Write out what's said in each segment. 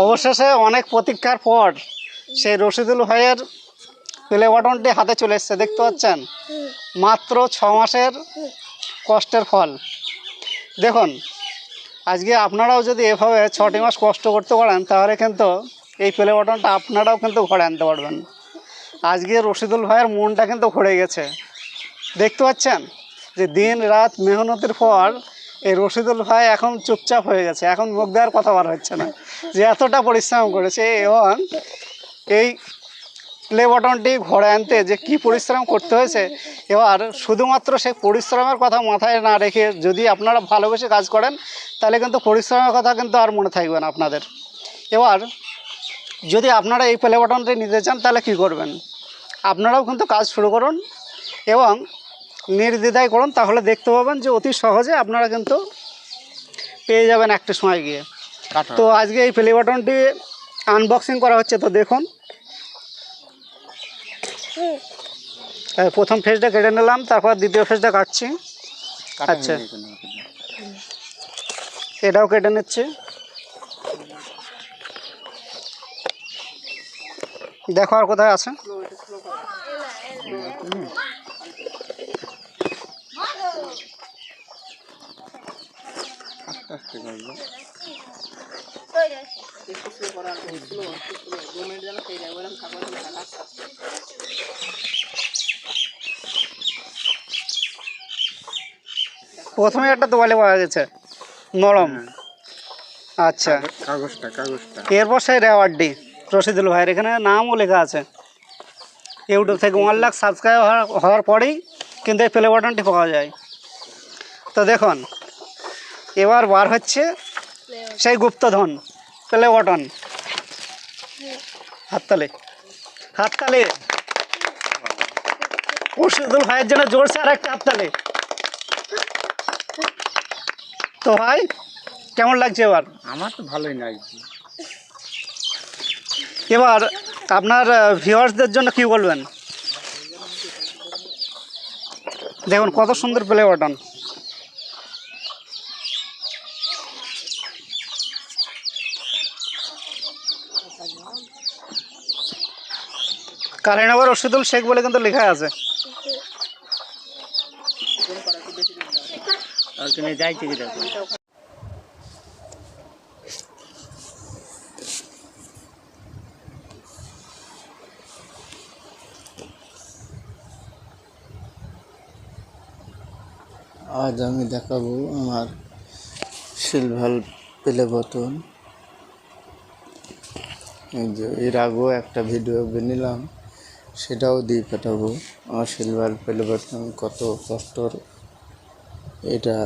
অবশেষে অনেক প্রতীক্ষার পর সেই রশিদুল ভাইয়ের প্লে বাটনটি হাতে চলে এসছে, দেখতে পাচ্ছেন। মাত্র 6 মাসের কষ্টের ফল। দেখুন, আজকে আপনারাও যদি এভাবে 6টি মাস কষ্ট করতে পারেন, তাহলে কিন্তু এই প্লে বাটনটা আপনারাও কিন্তু ঘরে আনতে পারবেন। আজকে রশিদুল ভাইয়ের মনটা কিন্তু ভরে গেছে, দেখতে পাচ্ছেন যে দিন রাত মেহনতের পর এই রশিদুল ভাই এখন চুপচাপ হয়ে গেছে, এখন মুখ দেওয়ার কথা বার হচ্ছে না, যে এতটা পরিশ্রম করেছে। এবং এই প্লে বাটনটি ঘরে আনতে যে কি পরিশ্রম করতে হয়েছে, এবার শুধুমাত্র সেই পরিশ্রমের কথা মাথায় না রেখে যদি আপনারা ভালোবেসে কাজ করেন, তাহলে কিন্তু পরিশ্রমের কথা কিন্তু আর মনে থাকবে না আপনাদের। এবার যদি আপনারা এই প্লে বাটনটি নিতে চান, তাহলে কী করবেন? আপনারাও কিন্তু কাজ শুরু করুন এবং নির্দ্বিধায় করুন, তাহলে দেখতে পাবেন যে অতি সহজে আপনারা কিন্তু পেয়ে যাবেন একটা সময় গিয়ে। তো আজকে এই প্লে বাটনটি আনবক্সিং করা হচ্ছে, তো দেখুন। প্রথম ফেজটা কেটে নিলাম, তারপর দ্বিতীয় ফেজটা কাটছি। আচ্ছা, এটাও কেটে নিচ্ছি। দেখো আর কোথায় আছে। প্রথমে একটা তোয়ালে পাওয়া গেছে নরম। আচ্ছা, কাগজটা এরপর সেই রেওয়ার্ডটি রশিদুল ভাইয়ের, এখানে নামও লেখা আছে। ইউটিউব থেকে 1 লাখ সাবস্ক্রাইব হওয়ার পরেই কিন্তু এই প্লে বাটনটি পাওয়া যায়। তো দেখুন, এবার বার হচ্ছে সেই গুপ্তধন প্লে বাটন। হাততালি হাততালি রশিদুল ভাইয়ের জন্য জোরছে আর একটা হাততালি। তো ভাই, কেমন লাগছে এবার? আমার তো ভালোই লাগছে। এবার আপনার ভিউয়ার্সদের জন্য কি বলবেন? দেখুন কত সুন্দর প্লে বাটন। কালিনগর রশিদুল শেখ বলে কিন্তু লেখা আছে। আজ আমি দেখাবো আমার সিলভার প্লে বাটন। এই যে এর আগেও একটা ভিডিও বানিলাম, সেটাও দিয়ে পাঠাবো। আমার সিলভার প্লে বাটন কত কষ্টর, এটা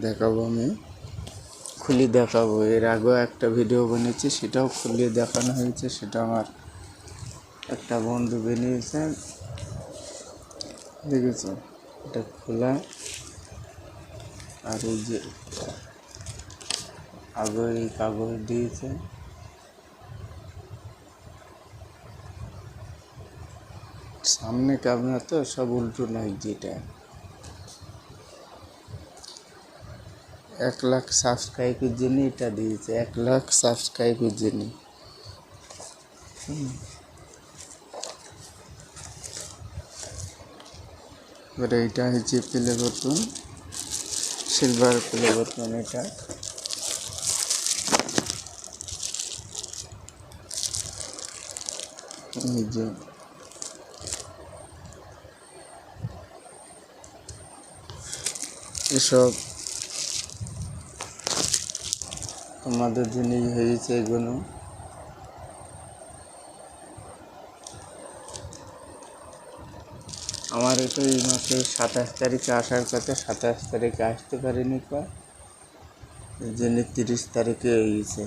দেখাবো, আমি খুলে দেখাবো। এর আগেও একটা ভিডিও বানিয়েছি, সেটাও খুলে দেখানো হয়েছে। সেটা আমার একটা বন্ধু বানিয়েছে, দেখেছ? এটা খোলা, আর এই যে আগে এই কাগজ দিয়েছে। সামনে ক্যামেরা তো সব উল্টো লাগছে। এটা 1 লাখ সাবস্ক্রাইবের জন্য এটা দিয়েছে, 1 লাখ সাবস্ক্রাইবের জন্য। এবারে এটা হচ্ছে play button, silver play button. এটা এই যে এসব তোমাদের জন্যই হয়েছে এগুলো। আমার এটা এই মাসের 27 তারিখে আসার কথা, 27 তারিখে আসতে পারিনি, এই জন্য 30 তারিখে হয়েছে।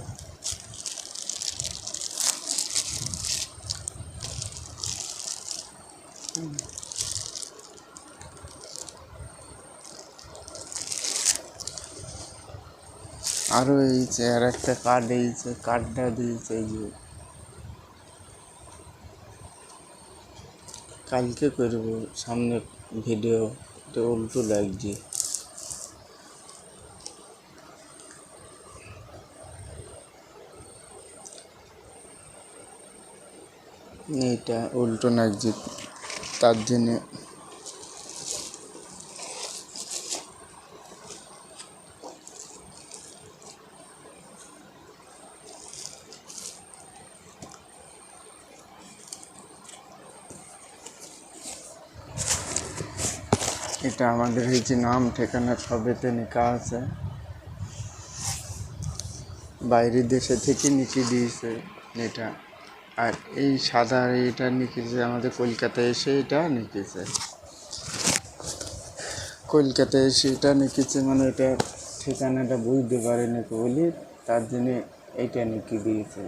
আরও এইছে, আর একটা কার্ড এইছে, কার্ডটা দিয়েছে। এই যে কালকে করব সামনে ভিডিও, এটা উল্টো লাগছে। এটা উল্টো লাগছে, তার জন্য এটা আমাদের হয়েছে নাম ঠিকানা সবেতে লেখা আছে। বাইরের দেশে থেকে নিচে দিয়েছে এটা। আর এই সাদা এটা নিকেছে আমাদের কলকাতায় এসে এটা নিকেছে। কলকাতায় এসে এটা নিকেছে মানে এটা ঠিকানাটা বুঝতে পারেনি বলি, তার জন্য এইটা নিকে দিয়েছে।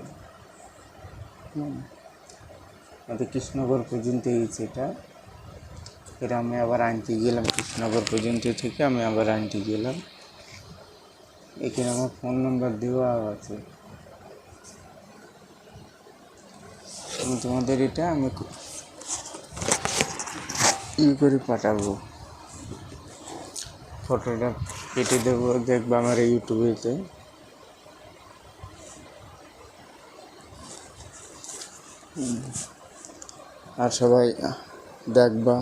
আমাদের কৃষ্ণনগর পর্যন্ত হয়েছে এটা। ফের আমি আবার আনতে গেলাম, কৃষ্ণনগর পর্যন্ত থেকে আমি আবার আনতে গেলাম। এখানে আমার ফোন নাম্বার দেওয়া আছে। আমি তোমাদের এটা আমি করে পাঠাবো, ফটোটা কেটে দেবো, দেখবো আমার ইউটিউবেতে। আর সবাই দেখবা।